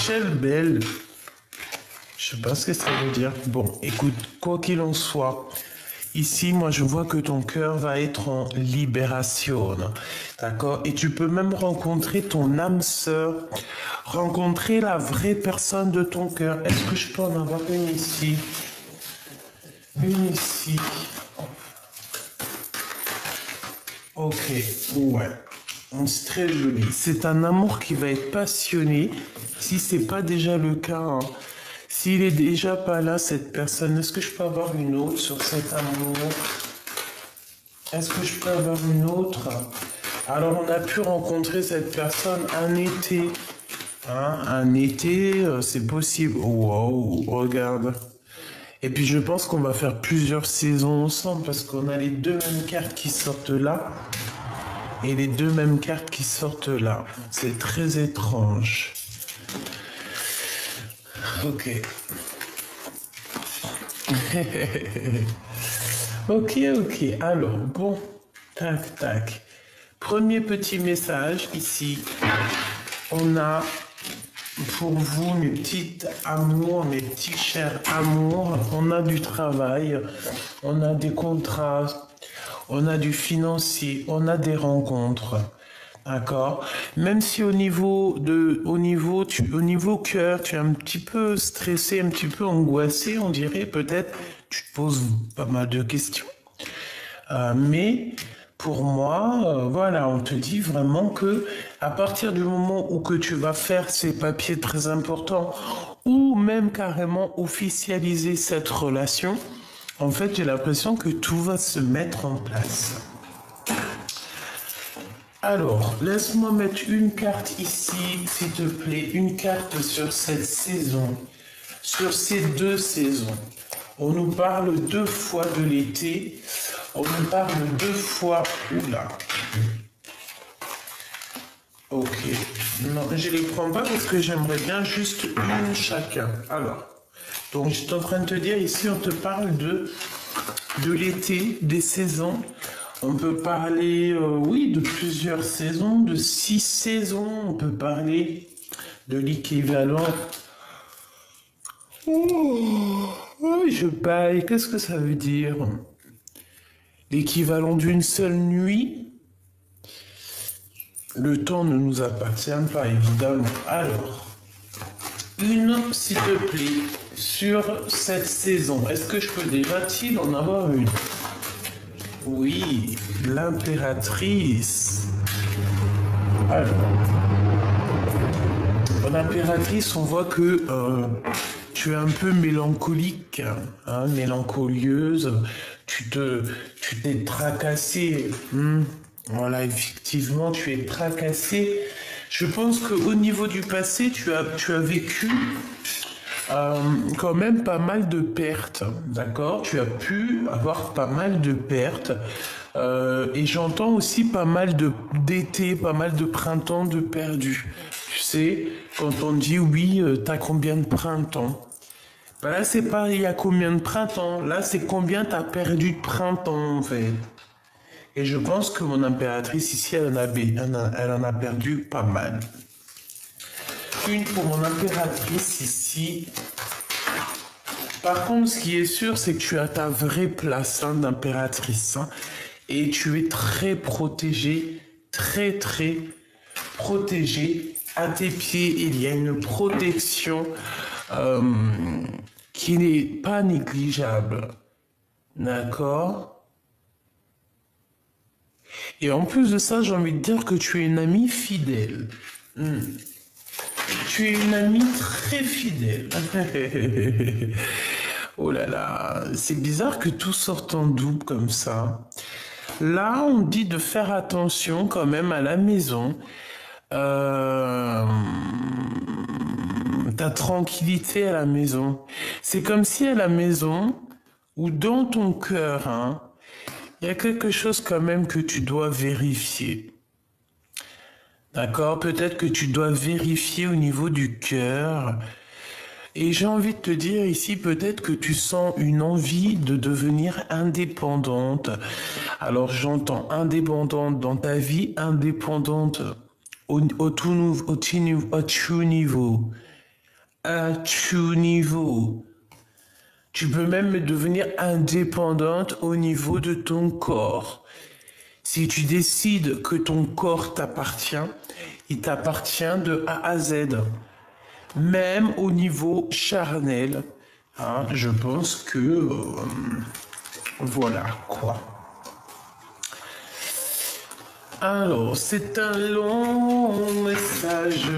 Michel Bell. Je sais pas ce que ça veut dire. Bon, écoute, quoi qu'il en soit, ici, moi, je vois que ton cœur va être en libération. D'accord? Et tu peux même rencontrer ton âme sœur, rencontrer la vraie personne de ton cœur. Est-ce que je peux en avoir une ici? Une ici. Ok, ouais. C'est très joli. C'est un amour qui va être passionné. Si c'est pas déjà le cas, hein. S'il est déjà pas là, cette personne, est-ce que je peux avoir une autre sur cet amour? Est-ce que je peux avoir une autre? Alors, on a pu rencontrer cette personne un été. Hein, un été, c'est possible. Wow, regarde. Et puis, je pense qu'on va faire plusieurs saisons ensemble parce qu'on a les deux mêmes cartes qui sortent là. Et les deux mêmes cartes qui sortent là. C'est très étrange. Ok. Ok. Alors, bon. Tac. Premier petit message ici. On a pour vous, mes petites amours, mes petits chers amours, on a du travail, on a des contrats, on a du financier, on a des rencontres. D'accord. Même si au niveau cœur, tu es un petit peu stressé, un petit peu angoissé, on dirait peut-être, tu te poses pas mal de questions. Mais pour moi, voilà, on te dit vraiment que à partir du moment où que tu vas faire ces papiers très importants ou même carrément officialiser cette relation, en fait, j'ai l'impression que tout va se mettre en place. Alors, laisse-moi mettre une carte ici, s'il te plaît, une carte sur cette saison, sur ces deux saisons. On nous parle 2 fois de l'été, on nous parle 2 fois, oula. Ok, non, je les prends pas parce que j'aimerais bien juste une chacun. Alors, donc je suis en train de te dire, ici on te parle de l'été, des saisons. On peut parler, oui, de plusieurs saisons, de 6 saisons. On peut parler de l'équivalent. Oh, je baille. Qu'est-ce que ça veut dire? L'équivalent d'une seule nuit. Le temps ne nous appartient pas, évidemment. Alors, une, s'il te plaît, sur cette saison. Est-ce que je peux déjà-t-il en avoir une? Oui, l'impératrice. Alors, l'impératrice, on voit que tu es un peu mélancolique, hein, mélancolieuse. Tu t'es tracassé. Voilà, effectivement, tu es tracassé. Je pense qu'au niveau du passé, tu as vécu quand même pas mal de pertes, d'accord? Tu as pu avoir pas mal de pertes. Et j'entends aussi pas mal d'été, pas mal de printemps de perdus. Tu sais, quand on dit oui, t'as combien de printemps? Ben là, c'est pas il y a combien de printemps. Là, c'est combien t'as perdu de printemps, en fait. Et je pense que mon impératrice ici, elle en a perdu pas mal. Une pour mon impératrice ici. Par contre, ce qui est sûr, c'est que tu as ta vraie place d'impératrice. Et tu es très protégée, très protégée. À tes pieds, il y a une protection qui n'est pas négligeable. D'accord? Et en plus de ça, j'ai envie de dire que tu es une amie fidèle. Tu es une amie très fidèle. Oh là là, c'est bizarre que tout sorte en double comme ça. Là, on dit de faire attention quand même à la maison. Ta tranquillité à la maison. C'est comme si à la maison, ou dans ton cœur, hein, il y a quelque chose quand même que tu dois vérifier. D'accord? Peut-être que tu dois vérifier au niveau du cœur. Et j'ai envie de te dire ici, peut-être que tu sens une envie de devenir indépendante. Alors j'entends indépendante dans ta vie, indépendante au tout niveau. à tout niveau. Tu peux même devenir indépendante au niveau de ton corps. Si tu décides que ton corps t'appartient, il t'appartient de A à Z. Même au niveau charnel. Hein, je pense que... voilà, quoi. Alors, c'est un long message.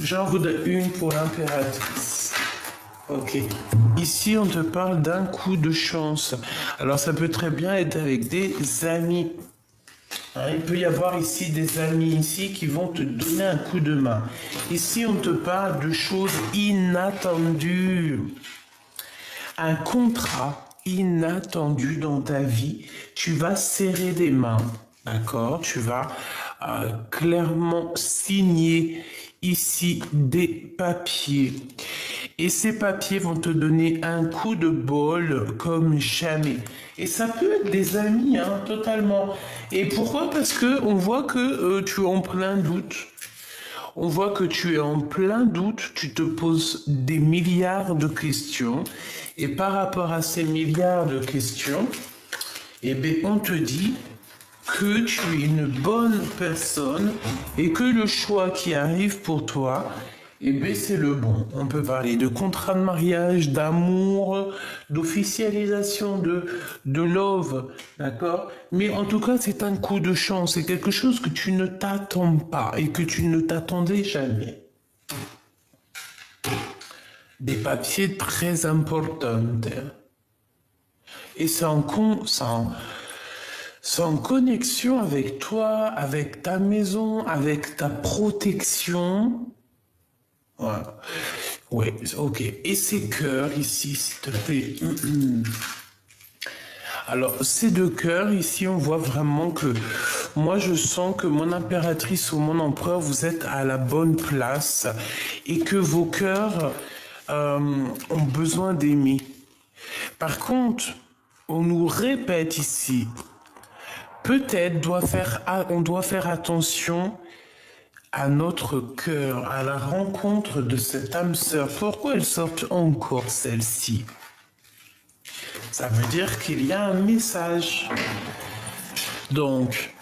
J'en voudrais une pour l'impératrice. Ok. Ici, on te parle d'un coup de chance. Alors, ça peut très bien être avec des amis. Hein, il peut y avoir ici des amis ici qui vont te donner un coup de main. Ici, on te parle de choses inattendues. Un contrat inattendu dans ta vie. Tu vas serrer des mains. D'accord? Tu vas clairement signer ici des papiers. Et ces papiers vont te donner un coup de bol comme jamais. Et ça peut être des amis, hein, totalement. Et pourquoi? Parce que on voit que tu es en plein doute. On voit que tu es en plein doute, tu te poses des milliards de questions. Et par rapport à ces milliards de questions, eh bien, on te dit que tu es une bonne personne et que le choix qui arrive pour toi, eh bien, c'est le bon. On peut parler de contrat de mariage, d'amour, d'officialisation, de love, d'accord? Mais en tout cas, c'est un coup de chance. C'est quelque chose que tu ne t'attends pas et que tu ne t'attendais jamais. Des papiers très importants. Et c'est en connexion avec toi, avec ta maison, avec ta protection. Voilà. Ouais, ok. Et ces cœurs ici, s'il te plaît. Alors, ces deux cœurs ici, on voit vraiment que moi, je sens que mon impératrice ou mon empereur, vous êtes à la bonne place et que vos cœurs ont besoin d'aimer. Par contre, on nous répète ici, peut-être on doit faire attention à notre cœur, à la rencontre de cette âme sœur. Pourquoi elle sort encore celle-ci? Ça veut dire qu'il y a un message. Donc,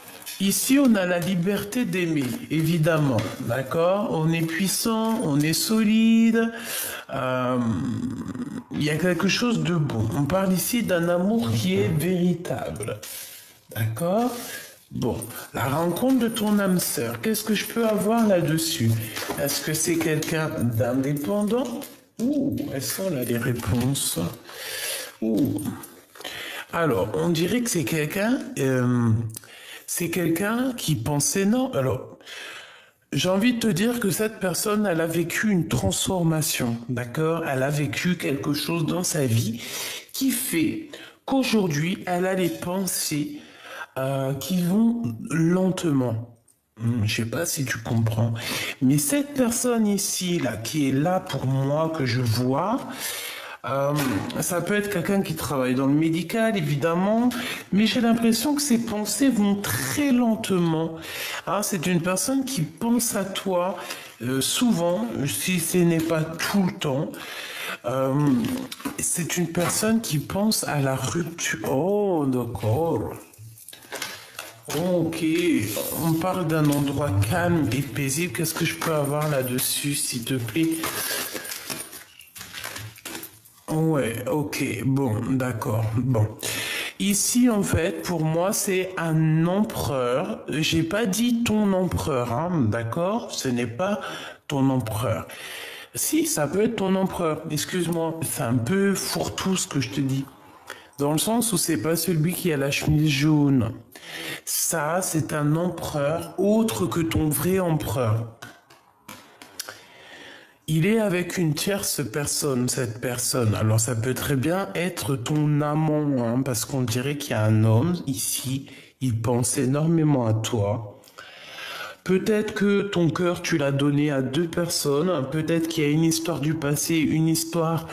ici, on a la liberté d'aimer, évidemment. D'accord? On est puissant, on est solide. Il y a quelque chose de beau. On parle ici d'un amour qui est véritable. D'accord? Bon, la rencontre de ton âme sœur, qu'est-ce que je peux avoir là-dessus? Est-ce que c'est quelqu'un d'indépendant? Ouh, elles sont là les réponses. Ouh. Alors, on dirait que c'est quelqu'un qui pensait non. Alors, j'ai envie de te dire que cette personne, elle a vécu une transformation, d'accord? Elle a vécu quelque chose dans sa vie qui fait qu'aujourd'hui, elle a les pensées qui vont lentement. Je sais pas si tu comprends. Mais cette personne ici, là, qui est là pour moi, que je vois, ça peut être quelqu'un qui travaille dans le médical, évidemment, mais j'ai l'impression que ses pensées vont très lentement. Ah, c'est une personne qui pense à toi souvent, si ce n'est pas tout le temps. C'est une personne qui pense à la rupture. Oh, d'accord. Ok, on parle d'un endroit calme et paisible. Qu'est-ce que je peux avoir là-dessus, s'il te plaît? Ouais, ok, bon, d'accord, bon. Ici, en fait, pour moi, c'est un empereur. J'ai pas dit ton empereur, hein, d'accord? Ce n'est pas ton empereur. Si, ça peut être ton empereur. Excuse-moi, c'est un peu fourre-tout ce que je te dis. Dans le sens où c'est pas celui qui a la chemise jaune. Ça, c'est un empereur autre que ton vrai empereur. Il est avec une tierce personne, cette personne. Alors ça peut très bien être ton amant, hein, parce qu'on dirait qu'il y a un homme ici, il pense énormément à toi. Peut-être que ton cœur, tu l'as donné à deux personnes. Peut-être qu'il y a une histoire du passé, une histoire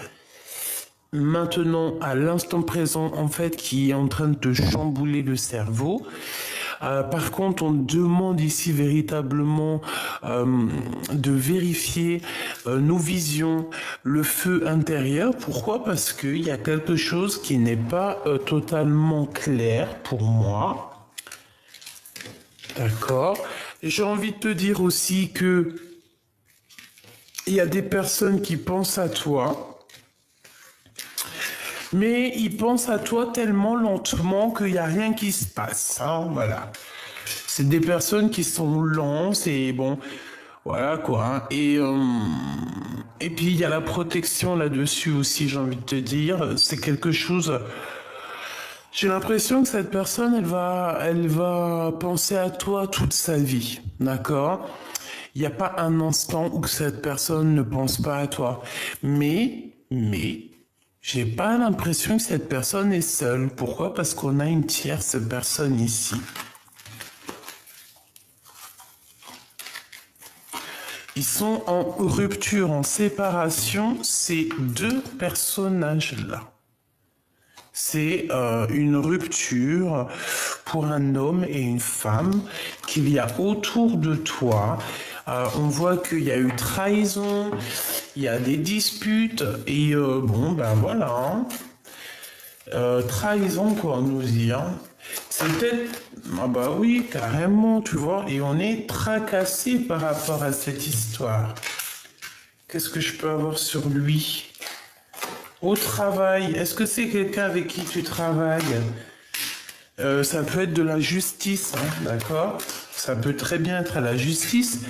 maintenant, à l'instant présent, en fait, qui est en train de te chambouler le cerveau. Par contre, on demande ici véritablement de vérifier nos visions, le feu intérieur. Pourquoi? Parce qu'il y a quelque chose qui n'est pas totalement clair pour moi. D'accord. J'ai envie de te dire aussi que il y a des personnes qui pensent à toi, mais ils pensent à toi tellement lentement qu'il n'y a rien qui se passe. Hein, voilà. C'est des personnes qui sont lentes et bon, voilà quoi. Hein. Et puis il y a la protection là-dessus aussi, j'ai envie de te dire. C'est quelque chose. J'ai l'impression que cette personne, elle va penser à toi toute sa vie, d'accord? Il n'y a pas un instant où cette personne ne pense pas à toi. Mais, j'ai pas l'impression que cette personne est seule. Pourquoi? Parce qu'on a une tierce personne ici. Ils sont en rupture, en séparation, ces deux personnages-là. C'est une rupture pour un homme et une femme qu'il y a autour de toi. On voit qu'il y a eu trahison, il y a des disputes et bon ben voilà. Hein. Trahison quoi on nous dit. Hein. C'est peut-être ah bah oui carrément tu vois et on est tracassé par rapport à cette histoire. Qu'est-ce que je peux avoir sur lui? Au travail, est-ce que c'est quelqu'un avec qui tu travailles? Ça peut être de la justice, hein, d'accord? Ça peut très bien être à la justice.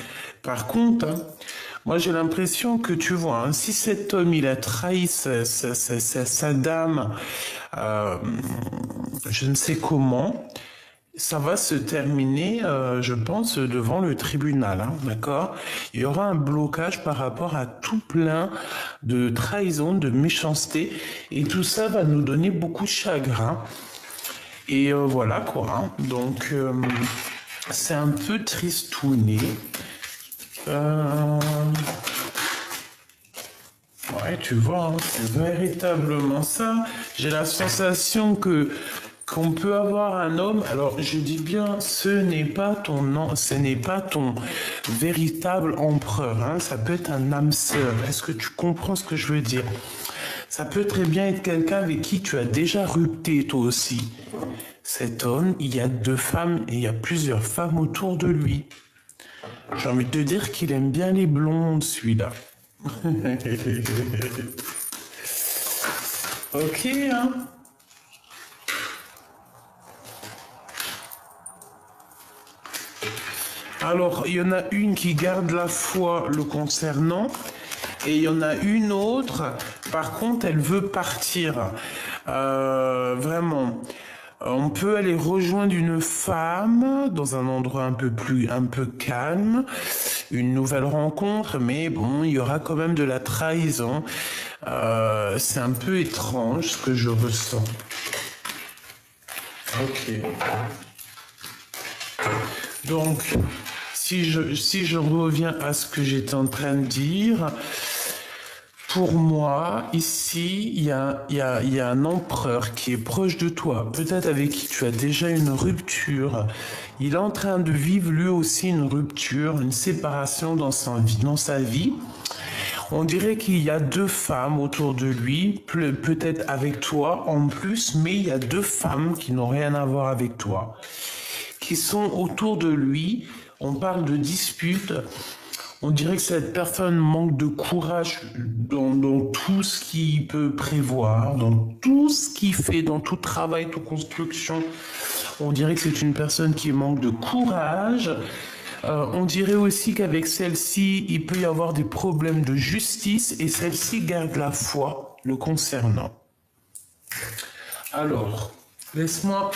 Par contre, hein, moi j'ai l'impression que tu vois, hein, si cet homme il a trahi sa dame, euh, je ne sais comment, ça va se terminer, je pense, devant le tribunal, hein, d'accord? Il y aura un blocage par rapport à tout plein de trahison, de méchanceté, et tout ça va nous donner beaucoup de chagrin. Et voilà quoi. Hein. Donc, c'est un peu tristouné. Ouais, tu vois, hein, c'est véritablement ça. J'ai la sensation que qu'on peut avoir un homme. Alors, je dis bien, ce n'est pas ton véritable empereur. Hein, ça peut être un âme sœur. Est-ce que tu comprends ce que je veux dire? Ça peut très bien être quelqu'un avec qui tu as déjà rupté toi aussi. Cet homme, il y a deux femmes et il y a plusieurs femmes autour de lui. J'ai envie de te dire qu'il aime bien les blondes, celui-là. Ok, hein. Alors, il y en a une qui garde la foi le concernant, et il y en a une autre, par contre, elle veut partir. Vraiment. On peut aller rejoindre une femme dans un endroit un peu calme, une nouvelle rencontre, mais bon, il y aura quand même de la trahison. C'est un peu étrange ce que je ressens. Ok. Donc, si je reviens à ce que j'étais en train de dire, pour moi, ici, il y a un empereur qui est proche de toi, peut-être avec qui tu as déjà une rupture. Il est en train de vivre lui aussi une rupture, une séparation dans sa vie. On dirait qu'il y a deux femmes autour de lui, peut-être avec toi en plus, mais il y a deux femmes qui n'ont rien à voir avec toi, qui sont autour de lui. On parle de disputes. On dirait que cette personne manque de courage dans tout ce qu'il peut prévoir, dans tout ce qu'il fait, dans tout travail, toute construction. On dirait que c'est une personne qui manque de courage. On dirait aussi qu'avec celle-ci, il peut y avoir des problèmes de justice et celle-ci garde la foi le concernant. Alors, laisse-moi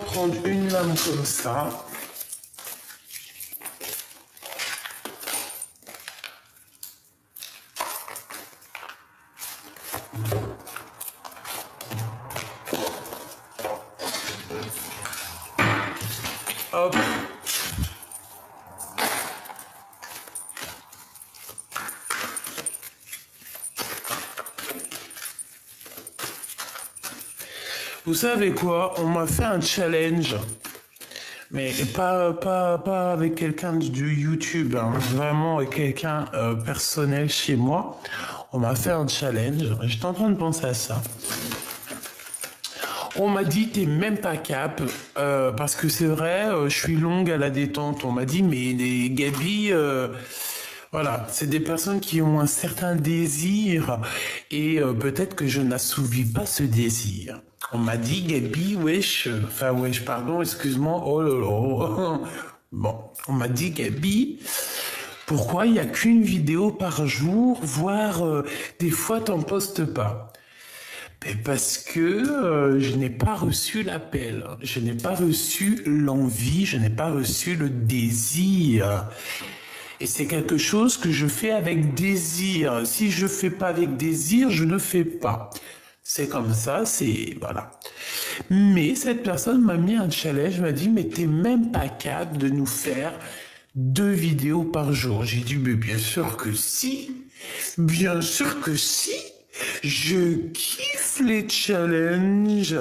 prendre une lame comme ça. Hop. Vous savez quoi? On m'a fait un challenge. Mais pas avec quelqu'un de YouTube, hein. Vraiment avec quelqu'un personnel chez moi. On m'a fait un challenge. J'étais en train de penser à ça. On m'a dit t'es même pas cap parce que c'est vrai, je suis longue à la détente. On m'a dit mais les Gabi, voilà, c'est des personnes qui ont un certain désir et peut-être que je n'assouvis pas ce désir. On m'a dit Gabi, wesh, enfin wesh, pardon, excuse-moi, oh là là. Bon, on m'a dit Gabi. Pourquoi il n'y a qu'une vidéo par jour, voire des fois t'en postes pas? Parce que je n'ai pas reçu l'appel, je n'ai pas reçu l'envie, je n'ai pas reçu le désir. Et c'est quelque chose que je fais avec désir. Si je fais pas avec désir, je ne fais pas. C'est comme ça, c'est... Voilà. Mais cette personne m'a mis un challenge, m'a dit, mais t'es même pas capable de nous faire 2 vidéos par jour. J'ai dit, mais bien sûr que si. Bien sûr que si. Je kiffe les challenges.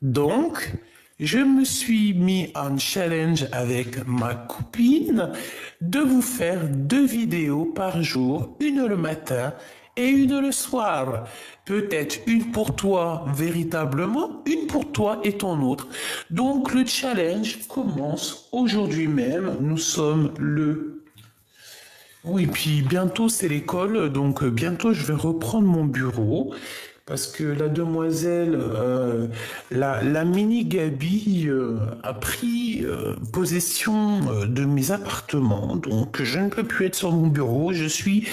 Donc, je me suis mis en challenge avec ma copine de vous faire 2 vidéos par jour, une le matin et une le soir. Peut-être une pour toi véritablement, une pour toi et ton autre. Donc, le challenge commence aujourd'hui même. Nous sommes le... Oui, puis bientôt c'est l'école, donc bientôt je vais reprendre mon bureau parce que la demoiselle, la mini Gabi a pris possession de mes appartements, donc je ne peux plus être sur mon bureau, je suis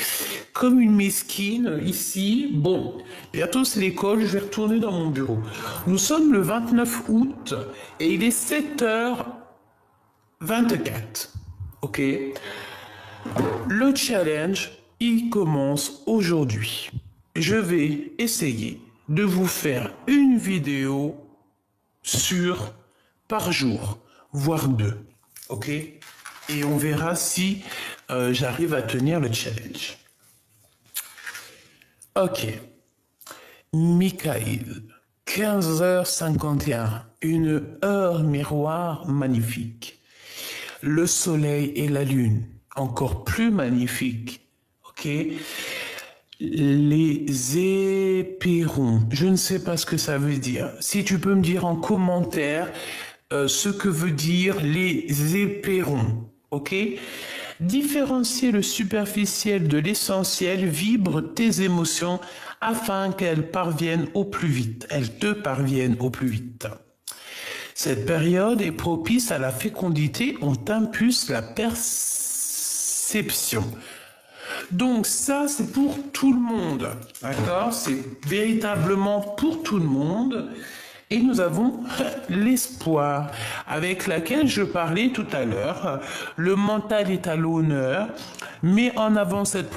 comme une mesquine ici. Bon, bientôt c'est l'école, je vais retourner dans mon bureau. Nous sommes le 29 août et il est 7h24, ok? Le challenge, il commence aujourd'hui. Je vais essayer de vous faire une vidéo par jour, voire 2. Ok? Et on verra si j'arrive à tenir le challenge. Ok. Michael, 15h51. Une heure miroir magnifique. Le soleil et la lune. Encore plus magnifique, ok? Les éperons, je ne sais pas ce que ça veut dire. Si tu peux me dire en commentaire ce que veut dire les éperons, ok? Différencier le superficiel de l'essentiel, vibre tes émotions afin qu'elles parviennent au plus vite. Elles te parviennent au plus vite. Cette période est propice à la fécondité, on t'impulse la perception. Donc ça, c'est pour tout le monde, d'accord? C'est véritablement pour tout le monde. Et nous avons l'espoir, avec laquelle je parlais tout à l'heure. Le mental est à l'honneur. Mets en avant cette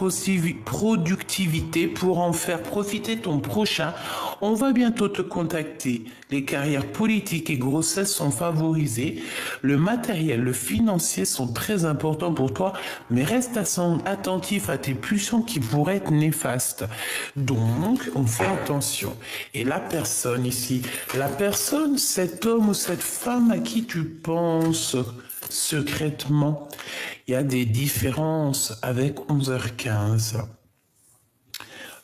productivité pour en faire profiter ton prochain. On va bientôt te contacter. Les carrières politiques et grossesses sont favorisées. Le matériel, le financier sont très importants pour toi, mais reste attentif à tes pulsions qui pourraient être néfastes. Donc, on fait attention. Et la personne ici, la personne, cet homme ou cette femme à qui tu penses secrètement, il y a des différences avec 11h15.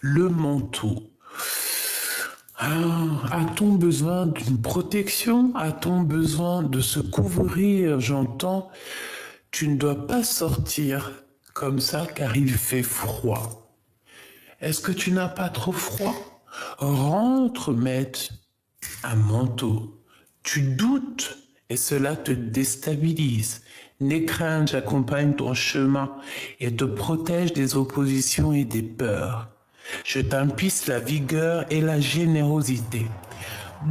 Le manteau. A-t-on besoin d'une protection? A-t-on besoin de se couvrir? J'entends, tu ne dois pas sortir comme ça car il fait froid. Est-ce que tu n'as pas trop froid? Rentre mettre un manteau. Tu doutes et cela te déstabilise. N'aie crainte, j'accompagne ton chemin et te protège des oppositions et des peurs. Je t'impulse la vigueur et la générosité.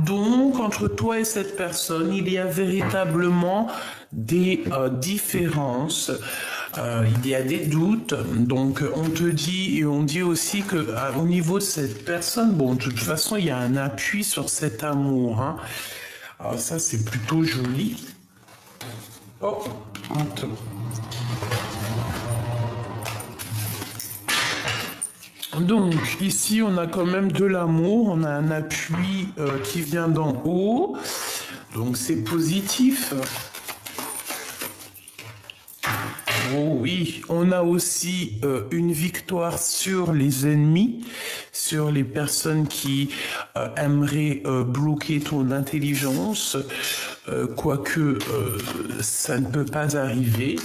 Donc, entre toi et cette personne, il y a véritablement des différences. Il y a des doutes. Donc, on te dit, et on dit aussi que au niveau de cette personne, bon, de toute façon, il y a un appui sur cet amour, hein. Alors ça, c'est plutôt joli. Oh, attends. Donc, ici, on a quand même de l'amour, on a un appui qui vient d'en haut, donc c'est positif. Oh oui, on a aussi une victoire sur les ennemis, sur les personnes qui aimeraient bloquer ton intelligence, quoique ça ne peut pas arriver.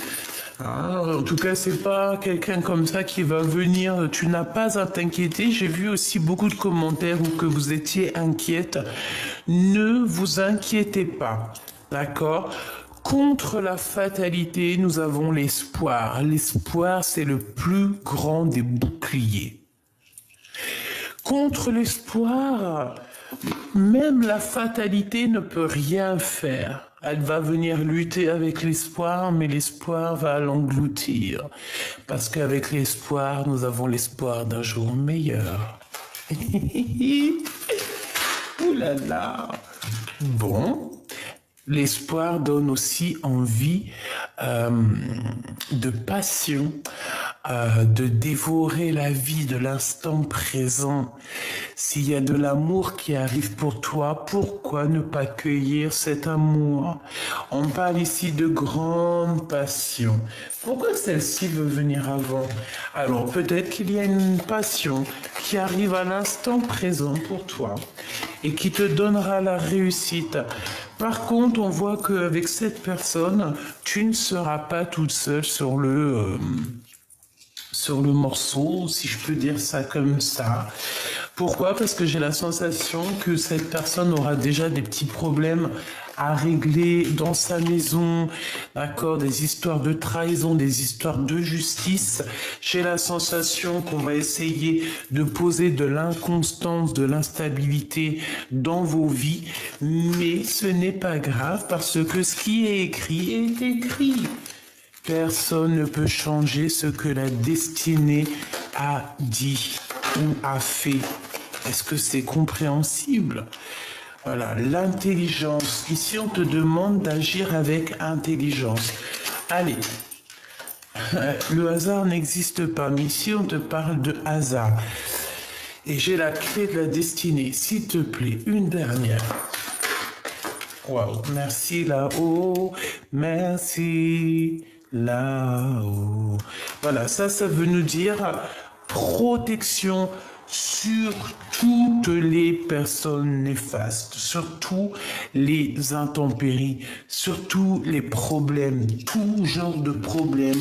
En tout cas, c'est pas quelqu'un comme ça qui va venir. Tu n'as pas à t'inquiéter. J'ai vu aussi beaucoup de commentaires où que vous étiez inquiète. Ne vous inquiétez pas, d'accord? Contre la fatalité, nous avons l'espoir. L'espoir, c'est le plus grand des boucliers. Contre l'espoir, même la fatalité ne peut rien faire. Elle va venir lutter avec l'espoir, mais l'espoir va l'engloutir. Parce qu'avec l'espoir, nous avons l'espoir d'un jour meilleur. Ouh là là. Bon. L'espoir donne aussi envie de passion, de dévorer la vie de l'instant présent. S'il y a de l'amour qui arrive pour toi, pourquoi ne pas cueillir cet amour? On parle ici de grande passion. Pourquoi celle-ci veut venir avant? Alors peut-être qu'il y a une passion qui arrive à l'instant présent pour toi et qui te donnera la réussite. Par contre, on voit qu'avec cette personne, tu ne seras pas toute seule sur le morceau, si je peux dire ça comme ça. Pourquoi? Parce que j'ai la sensation que cette personne aura déjà des petits problèmes à régler dans sa maison, d'accord, des histoires de trahison, des histoires de justice. J'ai la sensation qu'on va essayer de poser de l'inconstance, de l'instabilité dans vos vies, mais ce n'est pas grave parce que ce qui est écrit. Personne ne peut changer ce que la destinée a dit ou a fait. Est-ce que c'est compréhensible? Voilà, l'intelligence. Ici, on te demande d'agir avec intelligence. Allez, le hasard n'existe pas, mais ici, on te parle de hasard. Et j'ai la clé de la destinée. S'il te plaît, une dernière. Waouh, merci là-haut, merci là-haut. Voilà, ça veut nous dire protection sur toutes les personnes néfastes, sur tous les intempéries, sur tous les problèmes, tout genre de problèmes,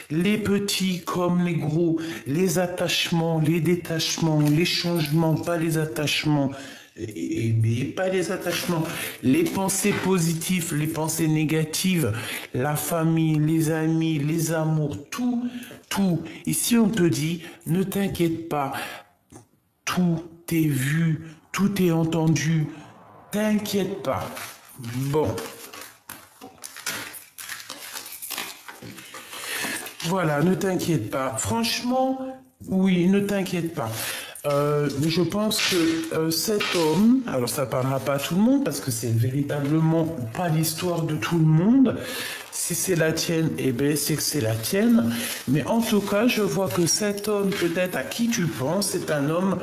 les petits comme les gros, les attachements, les détachements, les changements, pas les attachements, mais pas les attachements, les pensées positives, les pensées négatives, la famille, les amis, les amours, tout. Ici, on te dit, ne t'inquiète pas. Tout est vu, tout est entendu. T'inquiète pas. Bon. Voilà, ne t'inquiète pas. Franchement, oui, ne t'inquiète pas. Je pense que cet homme, alors ça parlera pas à tout le monde parce que c'est véritablement pas l'histoire de tout le monde. Si c'est la tienne, eh bien c'est que c'est la tienne. Mais en tout cas, je vois que cet homme, peut-être à qui tu penses, c'est un homme,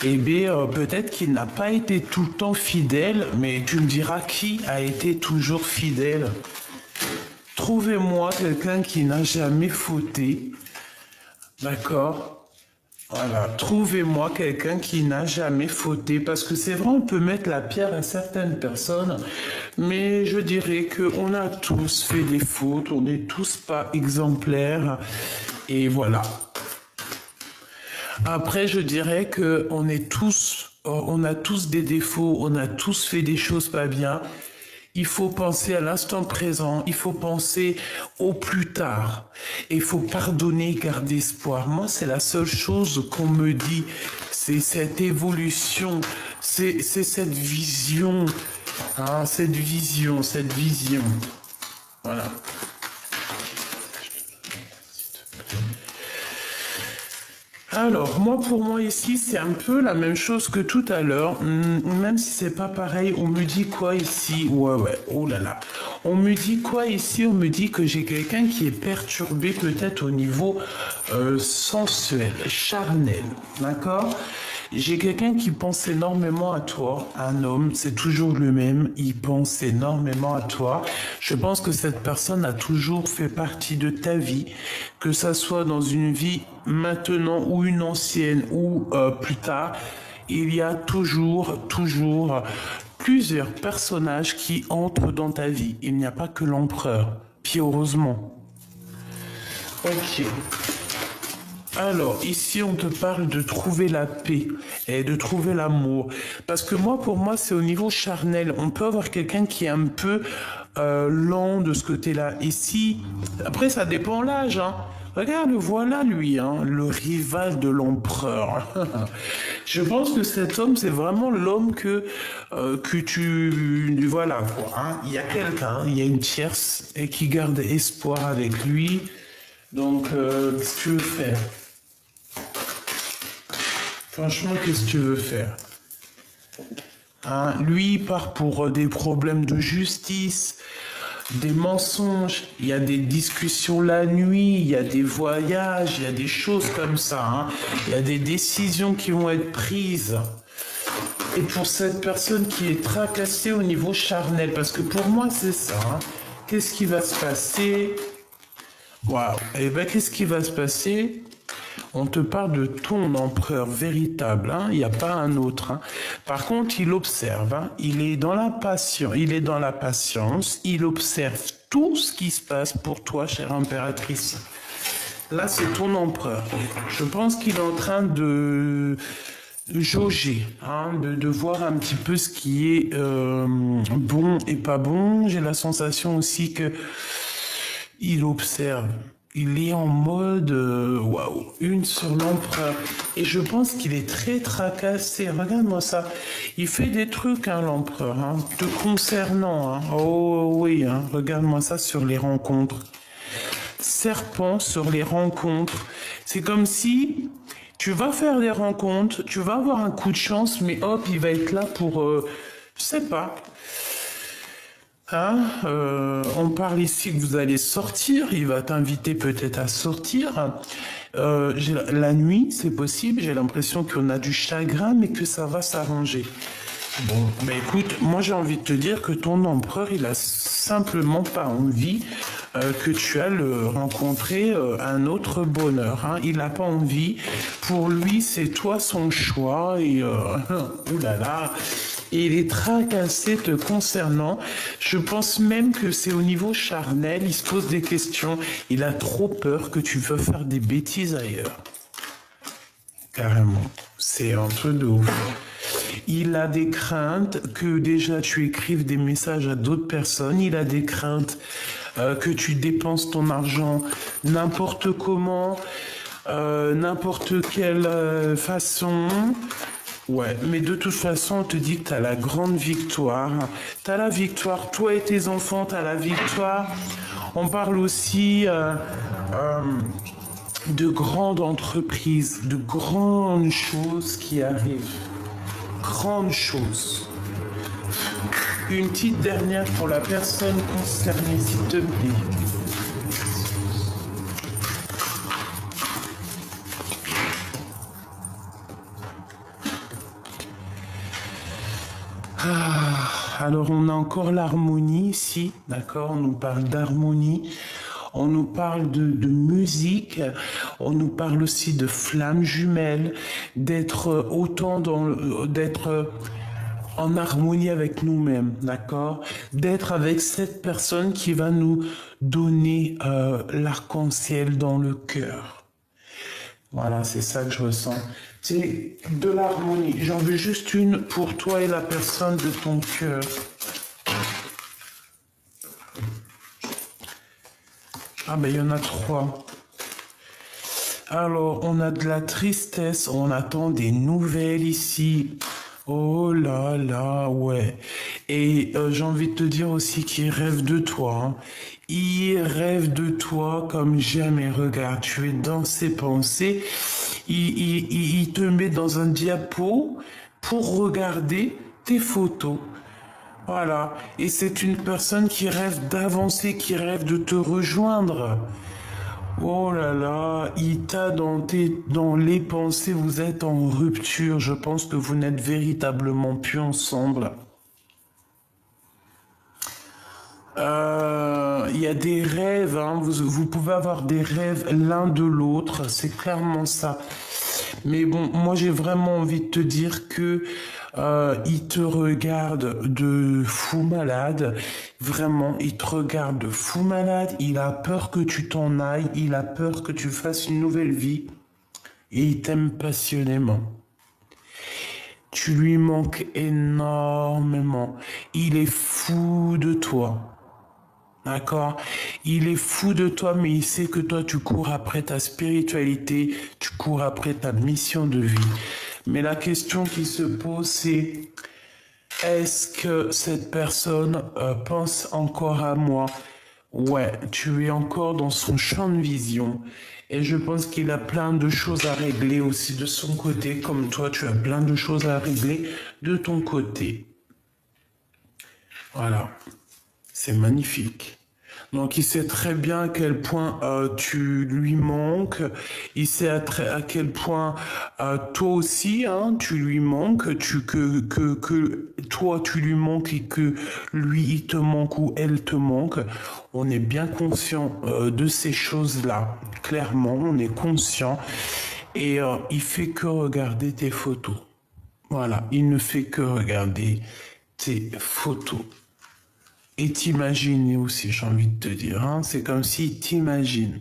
eh bien peut-être qu'il n'a pas été tout le temps fidèle, mais tu me diras qui a été toujours fidèle. Trouvez-moi quelqu'un qui n'a jamais fauté, d'accord? Voilà, trouvez-moi quelqu'un qui n'a jamais fauté, parce que c'est vrai, on peut mettre la pierre à certaines personnes, mais je dirais qu'on a tous fait des fautes, on n'est tous pas exemplaires, et voilà. Après, je dirais qu'on est tous, on a tous des défauts, on a tous fait des choses pas bien. Il faut penser à l'instant présent, il faut penser au plus tard. Et il faut pardonner, garder espoir. Moi, c'est la seule chose qu'on me dit. C'est cette évolution, c'est cette vision. Hein, cette vision. Voilà. Alors, pour moi ici, c'est un peu la même chose que tout à l'heure, même si c'est pas pareil. On me dit quoi ici? Ouais, oh là là. On me dit quoi ici? On me dit que j'ai quelqu'un qui est perturbé peut-être au niveau sensuel, charnel, d'accord? J'ai quelqu'un qui pense énormément à toi, un homme, c'est toujours le même, il pense énormément à toi. Je pense que cette personne a toujours fait partie de ta vie, que ça soit dans une vie maintenant ou une ancienne ou plus tard. Il y a toujours plusieurs personnages qui entrent dans ta vie. Il n'y a pas que l'empereur, puis heureusement. Ok. Alors, ici, on te parle de trouver la paix et de trouver l'amour. Parce que moi, pour moi, c'est au niveau charnel. On peut avoir quelqu'un qui est un peu lent de ce côté-là. Ici, après, ça dépend l'âge, hein. Regarde, voilà lui, hein, le rival de l'empereur. Je pense que cet homme, c'est vraiment l'homme que tu... Voilà, quoi. Hein. Il y a quelqu'un, il y a une tierce et qui garde espoir avec lui. Donc, qu'est-ce que tu veux faire? Franchement, qu'est-ce que tu veux faire? Hein, lui, il part pour des problèmes de justice, des mensonges, il y a des discussions la nuit, il y a des voyages, il y a des choses comme ça. Hein. Il y a des décisions qui vont être prises. Et pour cette personne qui est tracassée au niveau charnel, parce que pour moi, c'est ça. Hein. Qu'est-ce qui va se passer? Waouh! Eh bien, qu'est-ce qui va se passer? On te parle de ton empereur véritable, hein? Il n'y a pas un autre. Hein? Par contre, il observe, hein? Il est dans la passion, il est dans la patience, il observe tout ce qui se passe pour toi, chère impératrice. Là, c'est ton empereur. Je pense qu'il est en train de jauger, hein, de voir un petit peu ce qui est bon et pas bon. J'ai la sensation aussi que il observe. Il est en mode waouh, une sur l'empereur. Et je pense qu'il est très tracassé. Regarde-moi ça. Il fait des trucs, hein, l'empereur, hein, te concernant. Hein. Oh oui, hein, regarde-moi ça sur les rencontres. Serpent sur les rencontres. C'est comme si tu vas faire des rencontres, tu vas avoir un coup de chance, mais hop, il va être là pour, je sais pas. Hein, on parle ici que vous allez sortir, il va t'inviter peut-être à sortir. La nuit, c'est possible, j'ai l'impression qu'on a du chagrin, mais que ça va s'arranger. Bon, mais écoute, moi j'ai envie de te dire que ton empereur, il a simplement pas envie que tu ailles rencontrer un autre bonheur. Hein. Il n'a pas envie. Pour lui, c'est toi son choix. Et oulala, et il est tracassé te concernant. Je pense même que c'est au niveau charnel. Il se pose des questions. Il a trop peur que tu veux faire des bêtises ailleurs. Carrément. C'est un truc de ouf. Il a des craintes que déjà tu écrives des messages à d'autres personnes. Il a des craintes que tu dépenses ton argent n'importe comment, n'importe quelle façon. Ouais, mais de toute façon, on te dit que tu as la grande victoire. Tu as la victoire, toi et tes enfants, tu as la victoire. On parle aussi de grandes entreprises, de grandes choses qui arrivent. Grandes choses. Une petite dernière pour la personne concernée, s'il te plaît. Alors on a encore l'harmonie ici, d'accord? On nous parle d'harmonie, on nous parle de musique, on nous parle aussi de flammes jumelles, d'être d'être en harmonie avec nous-mêmes, d'accord? D'être avec cette personne qui va nous donner l'arc-en-ciel dans le cœur. Voilà, c'est ça que je ressens. C'est de l'harmonie. J'en veux juste une pour toi et la personne de ton cœur. Ah ben il y en a 3. Alors, on a de la tristesse, on attend des nouvelles ici. Oh là là, ouais. Et j'ai envie de te dire aussi qu'il rêve de toi. Hein. Il rêve de toi comme jamais. Regarde, tu es dans ses pensées. Il te met dans un diapo pour regarder tes photos. Voilà. Et c'est une personne qui rêve d'avancer, qui rêve de te rejoindre. Oh là là, il t'a dans les pensées, vous êtes en rupture. Je pense que vous n'êtes véritablement plus ensemble. Il y a des rêves, hein, vous pouvez avoir des rêves l'un de l'autre, c'est clairement ça. Mais bon, moi j'ai vraiment envie de te dire que il te regarde de fou malade. Vraiment, il te regarde de fou malade. Il a peur que tu t'en ailles. Il a peur que tu fasses une nouvelle vie. Et il t'aime passionnément. Tu lui manques énormément. Il est fou de toi. D'accord? Il est fou de toi, mais il sait que toi, tu cours après ta spiritualité, tu cours après ta mission de vie. Mais la question qui se pose, c'est est-ce que cette personne pense encore à moi? Ouais, tu es encore dans son champ de vision. Et je pense qu'il a plein de choses à régler aussi de son côté, comme toi, tu as plein de choses à régler de ton côté. Voilà. C'est magnifique. Donc, il sait très bien à quel point tu lui manques. Il sait à quel point toi aussi, hein, tu lui manques. Que toi, tu lui manques et que lui, il te manque ou elle te manque. On est bien conscient de ces choses-là. Clairement, on est conscient. Et il fait que regarder tes photos. Voilà, il ne fait que regarder tes photos. Et t'imaginer aussi, j'ai envie de te dire, hein, c'est comme si t'imagines.